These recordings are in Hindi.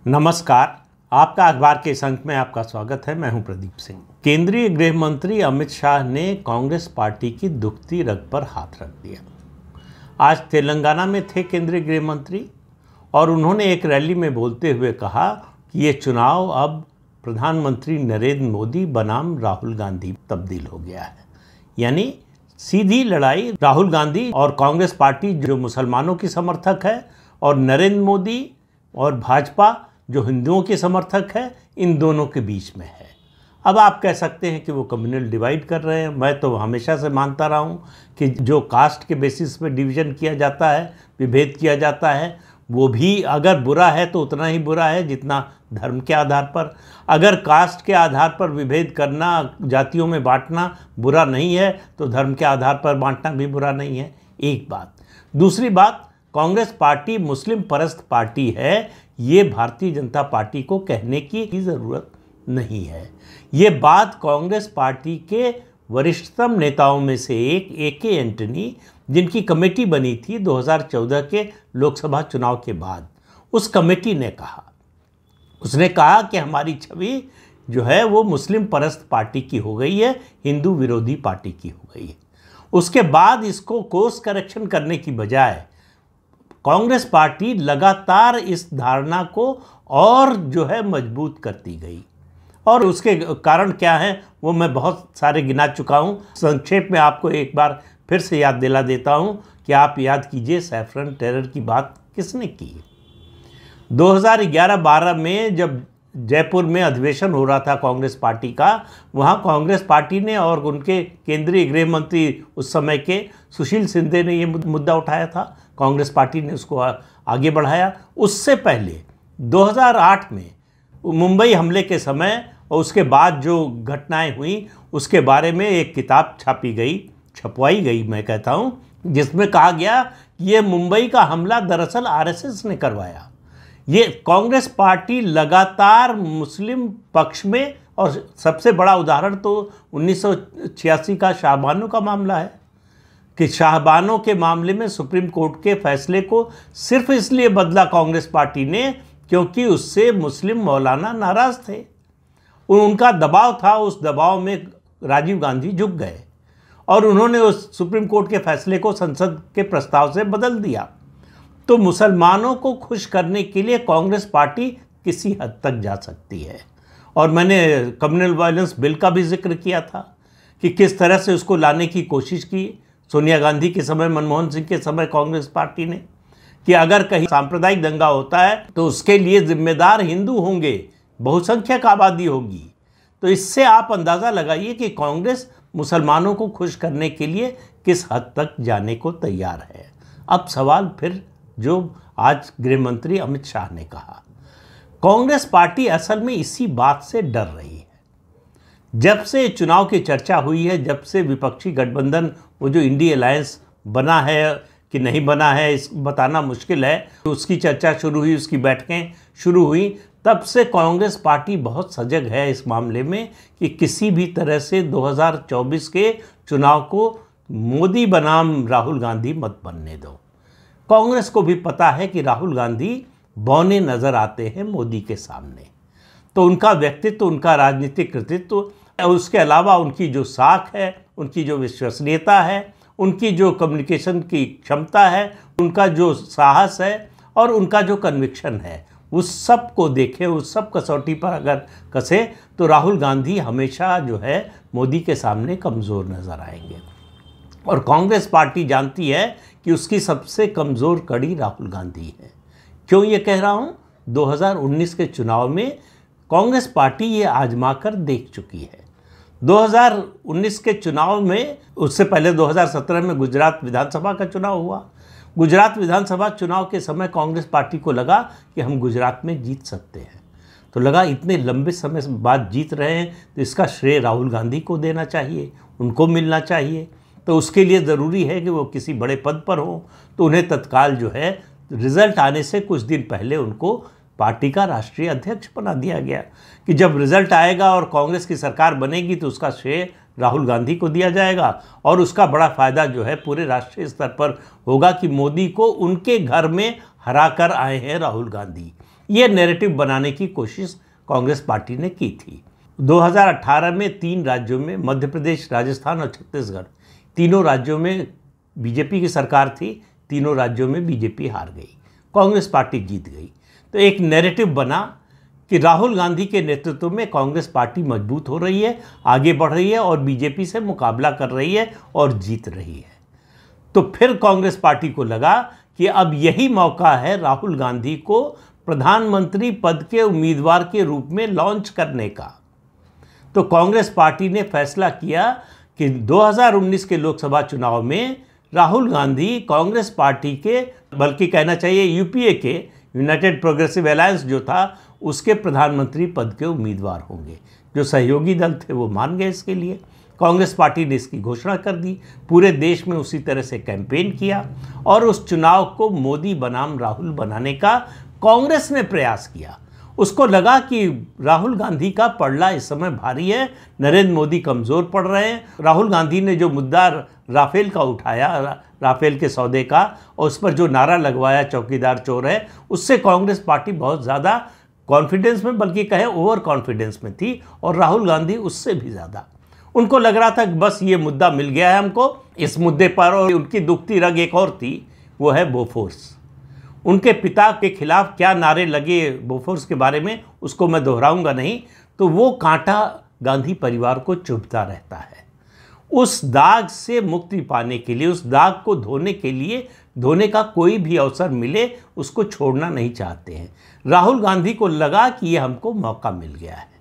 नमस्कार। आपका अखबार के इस अंक में आपका स्वागत है। मैं हूं प्रदीप सिंह। केंद्रीय गृह मंत्री अमित शाह ने कांग्रेस पार्टी की दुखती रग पर हाथ रख दिया। आज तेलंगाना में थे केंद्रीय गृह मंत्री और उन्होंने एक रैली में बोलते हुए कहा कि ये चुनाव अब प्रधानमंत्री नरेंद्र मोदी बनाम राहुल गांधी तब्दील हो गया है। यानी सीधी लड़ाई राहुल गांधी और कांग्रेस पार्टी जो मुसलमानों की समर्थक है और नरेंद्र मोदी और भाजपा जो हिंदुओं के समर्थक है, इन दोनों के बीच में है। अब आप कह सकते हैं कि वो कम्युनल डिवाइड कर रहे हैं। मैं तो हमेशा से मानता रहा हूँ कि जो कास्ट के बेसिस पे डिवीज़न किया जाता है, विभेद किया जाता है, वो भी अगर बुरा है तो उतना ही बुरा है जितना धर्म के आधार पर। अगर कास्ट के आधार पर विभेद करना, जातियों में बांटना बुरा नहीं है तो धर्म के आधार पर बांटना भी बुरा नहीं है। एक बात। दूसरी बात, कांग्रेस पार्टी मुस्लिम परस्त पार्टी है, ये भारतीय जनता पार्टी को कहने की ज़रूरत नहीं है। ये बात कांग्रेस पार्टी के वरिष्ठतम नेताओं में से एक ए.के. एंटनी, जिनकी कमेटी बनी थी 2014 के लोकसभा चुनाव के बाद, उस कमेटी ने कहा। उसने कहा कि हमारी छवि जो है वो मुस्लिम परस्त पार्टी की हो गई है, हिंदू विरोधी पार्टी की हो गई है। उसके बाद इसको कोर्स करेक्शन करने की बजाय कांग्रेस पार्टी लगातार इस धारणा को और जो है मजबूत करती गई। और उसके कारण क्या है वो मैं बहुत सारे गिना चुका हूँ। संक्षेप में आपको एक बार फिर से याद दिला देता हूँ कि आप याद कीजिए सैफरन टेरर की बात किसने की। 2011-12 में जब जयपुर में अधिवेशन हो रहा था कांग्रेस पार्टी का, वहाँ कांग्रेस पार्टी ने और उनके केंद्रीय गृह मंत्री उस समय के सुशील शिंदे ने ये मुद्दा उठाया था। कांग्रेस पार्टी ने उसको आगे बढ़ाया। उससे पहले 2008 में मुंबई हमले के समय और उसके बाद जो घटनाएं हुई उसके बारे में एक किताब छपवाई गई मैं कहता हूँ, जिसमें कहा गया कि ये मुंबई का हमला दरअसल आरएसएस ने करवाया। ये कांग्रेस पार्टी लगातार मुस्लिम पक्ष में, और सबसे बड़ा उदाहरण तो 1986 का शाहबानो का मामला है कि शाहबानो के मामले में सुप्रीम कोर्ट के फैसले को सिर्फ इसलिए बदला कांग्रेस पार्टी ने क्योंकि उससे मुस्लिम मौलाना नाराज थे। उनका दबाव था, उस दबाव में राजीव गांधी झुक गए और उन्होंने उस सुप्रीम कोर्ट के फैसले को संसद के प्रस्ताव से बदल दिया। तो मुसलमानों को खुश करने के लिए कांग्रेस पार्टी किसी हद तक जा सकती है। और मैंने कम्युनल वायलेंस बिल का भी जिक्र किया था कि किस तरह से उसको लाने की कोशिश की सोनिया गांधी के समय, मनमोहन सिंह के समय कांग्रेस पार्टी ने, कि अगर कहीं सांप्रदायिक दंगा होता है तो उसके लिए जिम्मेदार हिंदू होंगे, बहुसंख्यक आबादी होगी। तो इससे आप अंदाज़ा लगाइए कि कांग्रेस मुसलमानों को खुश करने के लिए किस हद तक जाने को तैयार है। अब सवाल फिर जो आज गृह मंत्री अमित शाह ने कहा, कांग्रेस पार्टी असल में इसी बात से डर रही है। जब से चुनाव की चर्चा हुई है, जब से विपक्षी गठबंधन, वो जो इंडी अलायंस बना है कि नहीं बना है इस बताना मुश्किल है, उसकी चर्चा शुरू हुई, उसकी बैठकें शुरू हुई, तब से कांग्रेस पार्टी बहुत सजग है इस मामले में कि किसी भी तरह से 2024 के चुनाव को मोदी बनाम राहुल गांधी मत बनने दो। कांग्रेस को भी पता है कि राहुल गांधी बौने नज़र आते हैं मोदी के सामने। तो उनका व्यक्तित्व, उनका राजनीतिक कृतित्व, उसके अलावा उनकी जो साख है, उनकी जो विश्वसनीयता है, उनकी जो कम्युनिकेशन की क्षमता है, उनका जो साहस है और उनका जो कन्विक्शन है, उस सब को देखें, उस सब कसौटी पर अगर कसे तो राहुल गांधी हमेशा जो है मोदी के सामने कमज़ोर नज़र आएंगे। और कांग्रेस पार्टी जानती है कि उसकी सबसे कमज़ोर कड़ी राहुल गांधी है। क्यों ये कह रहा हूँ? 2019 के चुनाव में कांग्रेस पार्टी ये आजमा कर देख चुकी है। 2019 के चुनाव में, उससे पहले 2017 में गुजरात विधानसभा का चुनाव हुआ। गुजरात विधानसभा चुनाव के समय कांग्रेस पार्टी को लगा कि हम गुजरात में जीत सकते हैं। तो लगा इतने लंबे समय बाद जीत रहे हैं तो इसका श्रेय राहुल गांधी को देना चाहिए, उनको मिलना चाहिए। तो उसके लिए ज़रूरी है कि वो किसी बड़े पद पर हों। तो उन्हें तत्काल जो है रिज़ल्ट आने से कुछ दिन पहले उनको पार्टी का राष्ट्रीय अध्यक्ष बना दिया गया कि जब रिज़ल्ट आएगा और कांग्रेस की सरकार बनेगी तो उसका श्रेय राहुल गांधी को दिया जाएगा और उसका बड़ा फ़ायदा जो है पूरे राष्ट्रीय स्तर पर होगा कि मोदी को उनके घर में हरा कर आए हैं राहुल गांधी। ये नैरेटिव बनाने की कोशिश कांग्रेस पार्टी ने की थी। 2018 में 3 राज्यों में, मध्य प्रदेश, राजस्थान और छत्तीसगढ़, तीनों राज्यों में बीजेपी की सरकार थी। तीनों राज्यों में बीजेपी हार गई, कांग्रेस पार्टी जीत गई। तो एक नैरेटिव बना कि राहुल गांधी के नेतृत्व में कांग्रेस पार्टी मजबूत हो रही है, आगे बढ़ रही है और बीजेपी से मुकाबला कर रही है और जीत रही है। तो फिर कांग्रेस पार्टी को लगा कि अब यही मौका है राहुल गांधी को प्रधानमंत्री पद के उम्मीदवार के रूप में लॉन्च करने का। तो कांग्रेस पार्टी ने फैसला किया कि 2019 के लोकसभा चुनाव में राहुल गांधी कांग्रेस पार्टी के, बल्कि कहना चाहिए यूपीए के, यूनाइटेड प्रोग्रेसिव अलायंस जो था, उसके प्रधानमंत्री पद के उम्मीदवार होंगे। जो सहयोगी दल थे वो मान गए इसके लिए। कांग्रेस पार्टी ने इसकी घोषणा कर दी, पूरे देश में उसी तरह से कैंपेन किया और उस चुनाव को मोदी बनाम राहुल बनाने का कांग्रेस ने प्रयास किया। उसको लगा कि राहुल गांधी का पलड़ा इस समय भारी है, नरेंद्र मोदी कमज़ोर पड़ रहे हैं। राहुल गांधी ने जो मुद्दा राफेल का उठाया, राफेल के सौदे का, और उस पर जो नारा लगवाया चौकीदार चोर है, उससे कांग्रेस पार्टी बहुत ज़्यादा कॉन्फिडेंस में, बल्कि कहे ओवर कॉन्फिडेंस में थी, और राहुल गांधी उससे भी ज़्यादा। उनको लग रहा था कि बस ये मुद्दा मिल गया है हमको इस मुद्दे पर। और उनकी दुखती रग एक और थी, वो है बोफोर्स। उनके पिता के खिलाफ क्या नारे लगे बोफोर्स के बारे में, उसको मैं दोहराऊंगा नहीं। तो वो कांटा गांधी परिवार को चुभता रहता है। उस दाग से मुक्ति पाने के लिए, उस दाग को धोने के लिए, धोने का कोई भी अवसर मिले उसको छोड़ना नहीं चाहते हैं। राहुल गांधी को लगा कि ये हमको मौका मिल गया है।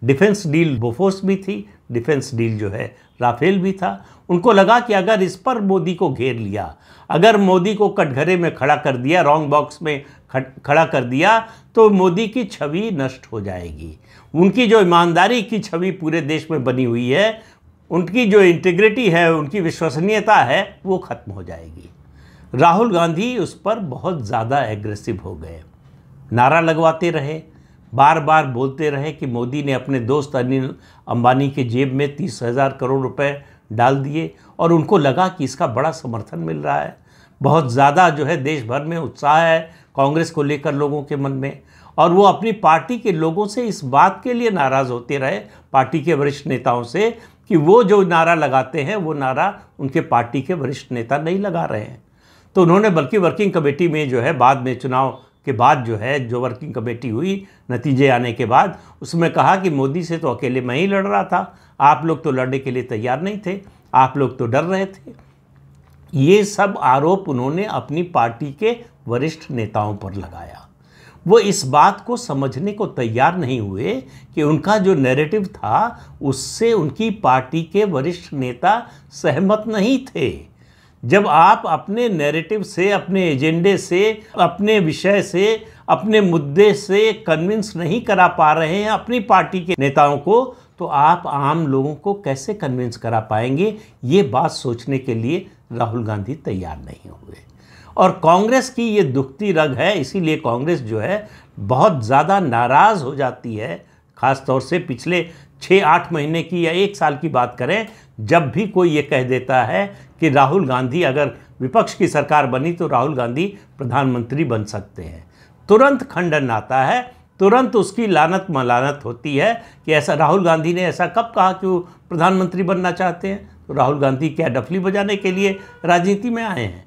डिफेंस डील बोफोर्स भी थी, डिफेंस डील जो है राफेल भी था। उनको लगा कि अगर इस पर मोदी को घेर लिया, अगर मोदी को कटघरे में खड़ा कर दिया, रॉन्ग बॉक्स में खड़ा कर दिया, तो मोदी की छवि नष्ट हो जाएगी। उनकी जो ईमानदारी की छवि पूरे देश में बनी हुई है, उनकी जो इंटीग्रिटी है, उनकी विश्वसनीयता है, वो खत्म हो जाएगी। राहुल गांधी उस पर बहुत ज़्यादा एग्रेसिव हो गए, नारा लगवाते रहे, बार बार बोलते रहे कि मोदी ने अपने दोस्त अनिल अंबानी के जेब में 30,000 करोड़ रुपए डाल दिए, और उनको लगा कि इसका बड़ा समर्थन मिल रहा है। बहुत ज़्यादा जो है देश भर में उत्साह है कांग्रेस को लेकर लोगों के मन में, और वो अपनी पार्टी के लोगों से इस बात के लिए नाराज़ होते रहे, पार्टी के वरिष्ठ नेताओं से, कि वो जो नारा लगाते हैं वो नारा उनके पार्टी के वरिष्ठ नेता नहीं लगा रहे हैं। तो उन्होंने बल्कि वर्किंग कमेटी में जो है, बाद में चुनाव के बाद जो है, जो वर्किंग कमेटी हुई नतीजे आने के बाद, उसमें कहा कि मोदी से तो अकेले मैं ही लड़ रहा था, आप लोग तो लड़ने के लिए तैयार नहीं थे, आप लोग तो डर रहे थे। ये सब आरोप उन्होंने अपनी पार्टी के वरिष्ठ नेताओं पर लगाया। वो इस बात को समझने को तैयार नहीं हुए कि उनका जो नैरेटिव था उससे उनकी पार्टी के वरिष्ठ नेता सहमत नहीं थे। जब आप अपने नैरेटिव से, अपने एजेंडे से, अपने विषय से, अपने मुद्दे से कन्विंस नहीं करा पा रहे हैं अपनी पार्टी के नेताओं को, तो आप आम लोगों को कैसे कन्विंस करा पाएंगे? ये बात सोचने के लिए राहुल गांधी तैयार नहीं हुए। और कांग्रेस की ये दुखती रग है, इसीलिए कांग्रेस जो है बहुत ज़्यादा नाराज़ हो जाती है। ख़ास तौर से पिछले 6-8 महीने की या 1 साल की बात करें, जब भी कोई ये कह देता है कि राहुल गांधी, अगर विपक्ष की सरकार बनी तो राहुल गांधी प्रधानमंत्री बन सकते हैं, तुरंत खंडन आता है, तुरंत उसकी लानत मलानत होती है कि ऐसा राहुल गांधी ने ऐसा कब कहा कि वो प्रधानमंत्री बनना चाहते हैं। तो राहुल गांधी क्या डफली बजाने के लिए राजनीति में आए हैं?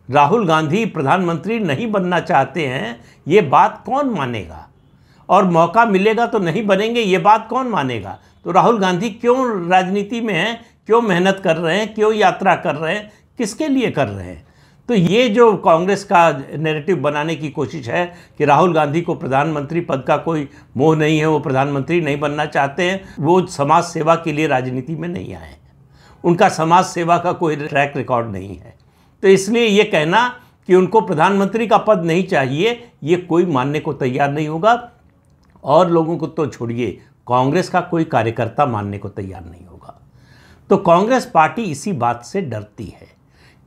राहुल गांधी प्रधानमंत्री नहीं बनना चाहते हैं, ये बात कौन मानेगा? और मौका मिलेगा तो नहीं बनेंगे, ये बात कौन मानेगा? तो राहुल गांधी क्यों राजनीति में हैं, क्यों मेहनत कर रहे हैं, क्यों यात्रा कर रहे हैं, किसके लिए कर रहे हैं? तो ये जो कांग्रेस का नैरेटिव बनाने की कोशिश है कि राहुल गांधी को प्रधानमंत्री पद का कोई मोह नहीं है, वो प्रधानमंत्री नहीं बनना चाहते हैं, वो समाज सेवा के लिए राजनीति में नहीं आए हैं, उनका समाज सेवा का कोई ट्रैक रिकॉर्ड नहीं है। तो इसलिए ये कहना कि उनको प्रधानमंत्री का पद नहीं चाहिए, ये कोई मानने को तैयार नहीं होगा। और लोगों को तो छोड़िए, कांग्रेस का कोई कार्यकर्ता मानने को तैयार नहीं होगा। तो कांग्रेस पार्टी इसी बात से डरती है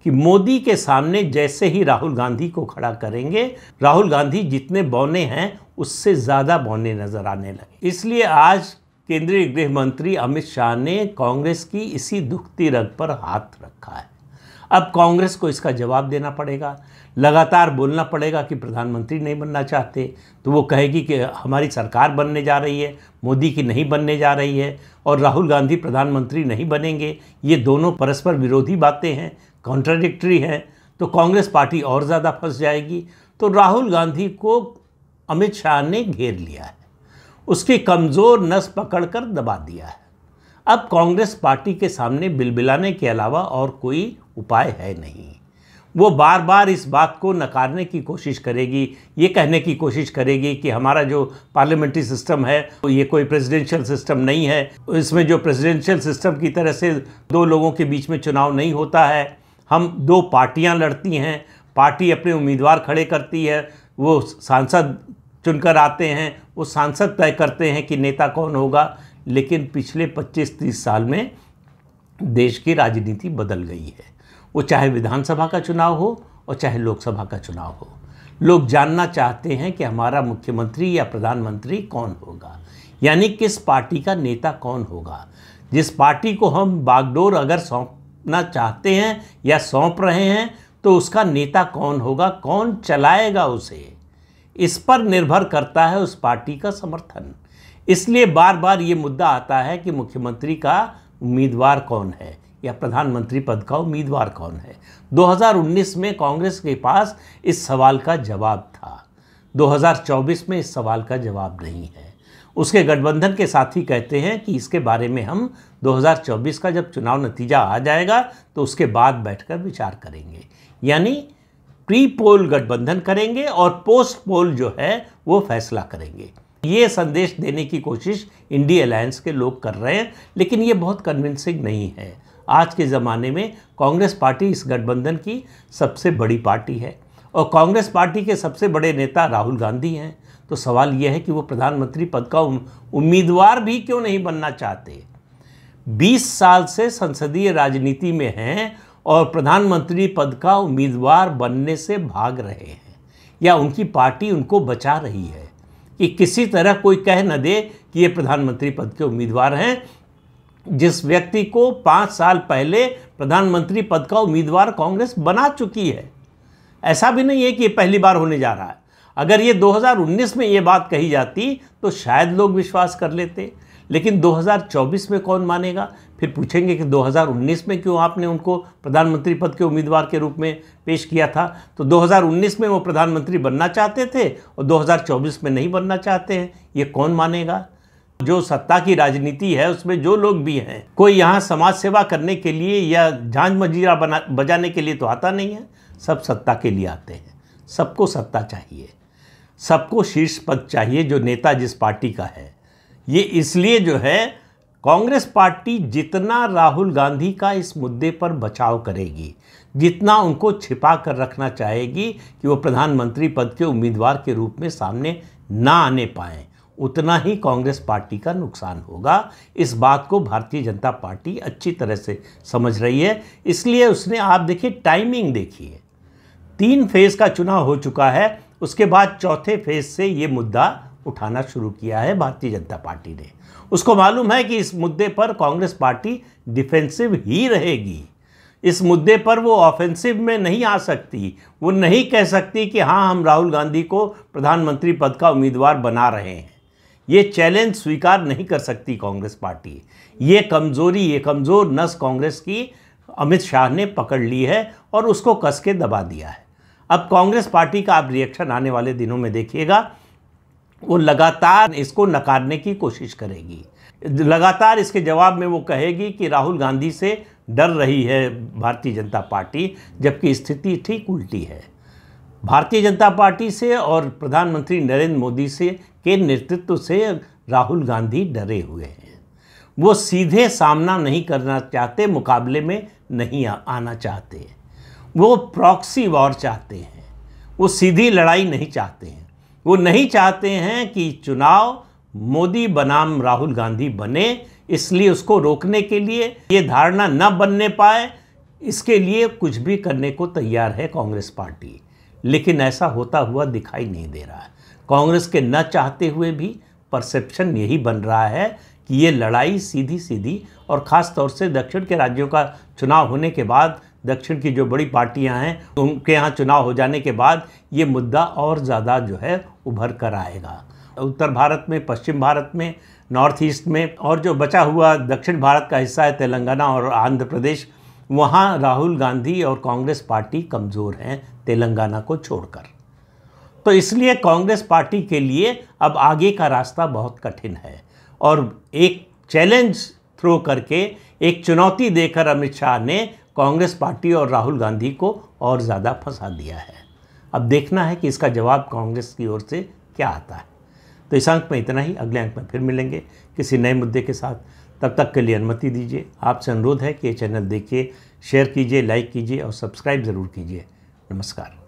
कि मोदी के सामने जैसे ही राहुल गांधी को खड़ा करेंगे, राहुल गांधी जितने बौने हैं उससे ज़्यादा बौने नजर आने लगे। इसलिए आज केंद्रीय गृह मंत्री अमित शाह ने कांग्रेस की इसी दुखती रग पर हाथ रखा है। अब कांग्रेस को इसका जवाब देना पड़ेगा, लगातार बोलना पड़ेगा कि प्रधानमंत्री नहीं बनना चाहते, तो वो कहेगी कि हमारी सरकार बनने जा रही है, मोदी की नहीं बनने जा रही है, और राहुल गांधी प्रधानमंत्री नहीं बनेंगे। ये दोनों परस्पर विरोधी बातें हैं, कॉन्ट्राडिक्टरी हैं, तो कांग्रेस पार्टी और ज़्यादा फंस जाएगी। तो राहुल गांधी को अमित शाह ने घेर लिया है, उसकी कमज़ोर नस पकड़कर दबा दिया है। अब कांग्रेस पार्टी के सामने बिलबिलाने के अलावा और कोई उपाय है नहीं। वो बार बार इस बात को नकारने की कोशिश करेगी, ये कहने की कोशिश करेगी कि हमारा जो पार्लियामेंट्री सिस्टम है ये कोई प्रेसिडेंशियल सिस्टम नहीं है, इसमें जो प्रेसिडेंशियल सिस्टम की तरह से दो लोगों के बीच में चुनाव नहीं होता है, हम दो पार्टियां लड़ती हैं, पार्टी अपने उम्मीदवार खड़े करती है, वो सांसद चुनकर आते हैं, वो सांसद तय करते हैं कि नेता कौन होगा। लेकिन पिछले 25-30 साल में देश की राजनीति बदल गई है, वो चाहे विधानसभा का चुनाव हो और चाहे लोकसभा का चुनाव हो। लोग जानना चाहते हैं कि हमारा मुख्यमंत्री या प्रधानमंत्री कौन होगा, यानी किस पार्टी का नेता कौन होगा। जिस पार्टी को हम बागडोर अगर सौंपना चाहते हैं या सौंप रहे हैं तो उसका नेता कौन होगा, कौन चलाएगा उसे, इस पर निर्भर करता है उस पार्टी का समर्थन। इसलिए बार बार ये मुद्दा आता है कि मुख्यमंत्री का उम्मीदवार कौन है या प्रधानमंत्री पद का उम्मीदवार कौन है। 2019 में कांग्रेस के पास इस सवाल का जवाब था, 2024 में इस सवाल का जवाब नहीं है। उसके गठबंधन के साथी कहते हैं कि इसके बारे में हम 2024 का जब चुनाव नतीजा आ जाएगा तो उसके बाद बैठकर विचार करेंगे, यानी प्री पोल गठबंधन करेंगे और पोस्ट पोल जो है वो फैसला करेंगे। ये संदेश देने की कोशिश इंडिया अलायंस के लोग कर रहे हैं, लेकिन ये बहुत कन्विंसिंग नहीं है। आज के ज़माने में कांग्रेस पार्टी इस गठबंधन की सबसे बड़ी पार्टी है और कांग्रेस पार्टी के सबसे बड़े नेता राहुल गांधी हैं। तो सवाल यह है कि वो प्रधानमंत्री पद का उम्मीदवार भी क्यों नहीं बनना चाहते। 20 साल से संसदीय राजनीति में हैं और प्रधानमंत्री पद का उम्मीदवार बनने से भाग रहे हैं, या उनकी पार्टी उनको बचा रही है कि किसी तरह कोई कह न दे कि ये प्रधानमंत्री पद के उम्मीदवार हैं। जिस व्यक्ति को 5 साल पहले प्रधानमंत्री पद का उम्मीदवार कांग्रेस बना चुकी है, ऐसा भी नहीं है कि ये पहली बार होने जा रहा है। अगर ये 2019 में ये बात कही जाती तो शायद लोग विश्वास कर लेते, लेकिन 2024 में कौन मानेगा। फिर पूछेंगे कि 2019 में क्यों आपने उनको प्रधानमंत्री पद के उम्मीदवार के रूप में पेश किया था। तो 2019 में वो प्रधानमंत्री बनना चाहते थे और 2024 में नहीं बनना चाहते हैं, ये कौन मानेगा। जो सत्ता की राजनीति है उसमें जो लोग भी हैं, कोई यहाँ समाज सेवा करने के लिए या झांझ मंजीरा बजाने के लिए तो आता नहीं है, सब सत्ता के लिए आते हैं। सबको सत्ता चाहिए, सबको शीर्ष पद चाहिए जो नेता जिस पार्टी का है। ये इसलिए जो है कांग्रेस पार्टी जितना राहुल गांधी का इस मुद्दे पर बचाव करेगी, जितना उनको छिपा कर रखना चाहेगी कि वो प्रधानमंत्री पद के उम्मीदवार के रूप में सामने ना आने पाएं, उतना ही कांग्रेस पार्टी का नुकसान होगा। इस बात को भारतीय जनता पार्टी अच्छी तरह से समझ रही है। इसलिए उसने, आप देखिए टाइमिंग देखिए, 3 फेज़ का चुनाव हो चुका है, उसके बाद चौथे फेज़ से ये मुद्दा उठाना शुरू किया है भारतीय जनता पार्टी ने। उसको मालूम है कि इस मुद्दे पर कांग्रेस पार्टी डिफेंसिव ही रहेगी, इस मुद्दे पर वो ऑफेंसिव में नहीं आ सकती। वो नहीं कह सकती कि हाँ हम राहुल गांधी को प्रधानमंत्री पद का उम्मीदवार बना रहे हैं। ये चैलेंज स्वीकार नहीं कर सकती कांग्रेस पार्टी। ये कमज़ोरी, ये कमज़ोर नस कांग्रेस की अमित शाह ने पकड़ ली है और उसको कस के दबा दिया है। अब कांग्रेस पार्टी का आप रिएक्शन आने वाले दिनों में देखिएगा, वो लगातार इसको नकारने की कोशिश करेगी, लगातार इसके जवाब में वो कहेगी कि राहुल गांधी से डर रही है भारतीय जनता पार्टी, जबकि स्थिति ठीक उल्टी है। भारतीय जनता पार्टी से और प्रधानमंत्री नरेंद्र मोदी से के नेतृत्व से राहुल गांधी डरे हुए हैं। वो सीधे सामना नहीं करना चाहते, मुकाबले में नहीं आना चाहते, वो प्रॉक्सी वॉर चाहते हैं, वो सीधी लड़ाई नहीं चाहते हैं। वो नहीं चाहते हैं कि चुनाव मोदी बनाम राहुल गांधी बने, इसलिए उसको रोकने के लिए, ये धारणा न बनने पाए, इसके लिए कुछ भी करने को तैयार है कांग्रेस पार्टी। लेकिन ऐसा होता हुआ दिखाई नहीं दे रहा है। कांग्रेस के न चाहते हुए भी परसेप्शन यही बन रहा है कि ये लड़ाई सीधी सीधी, और ख़ास तौर से दक्षिण के राज्यों का चुनाव होने के बाद दक्षिण की जो बड़ी पार्टियां हैं उनके यहाँ चुनाव हो जाने के बाद ये मुद्दा और ज़्यादा जो है उभर कर आएगा। उत्तर भारत में, पश्चिम भारत में, नॉर्थ ईस्ट में और जो बचा हुआ दक्षिण भारत का हिस्सा है तेलंगाना और आंध्र प्रदेश, वहाँ राहुल गांधी और कांग्रेस पार्टी कमज़ोर हैं तेलंगाना को छोड़कर। तो इसलिए कांग्रेस पार्टी के लिए अब आगे का रास्ता बहुत कठिन है और एक चैलेंज थ्रो करके, एक चुनौती देकर अमित शाह ने कांग्रेस पार्टी और राहुल गांधी को और ज़्यादा फंसा दिया है। अब देखना है कि इसका जवाब कांग्रेस की ओर से क्या आता है। तो इस अंक में इतना ही, अगले अंक में फिर मिलेंगे किसी नए मुद्दे के साथ। तब तक के लिए अनुमति दीजिए। आपसे अनुरोध है कि ये चैनल देखिए, शेयर कीजिए, लाइक कीजिए और सब्सक्राइब ज़रूर कीजिए। नमस्कार।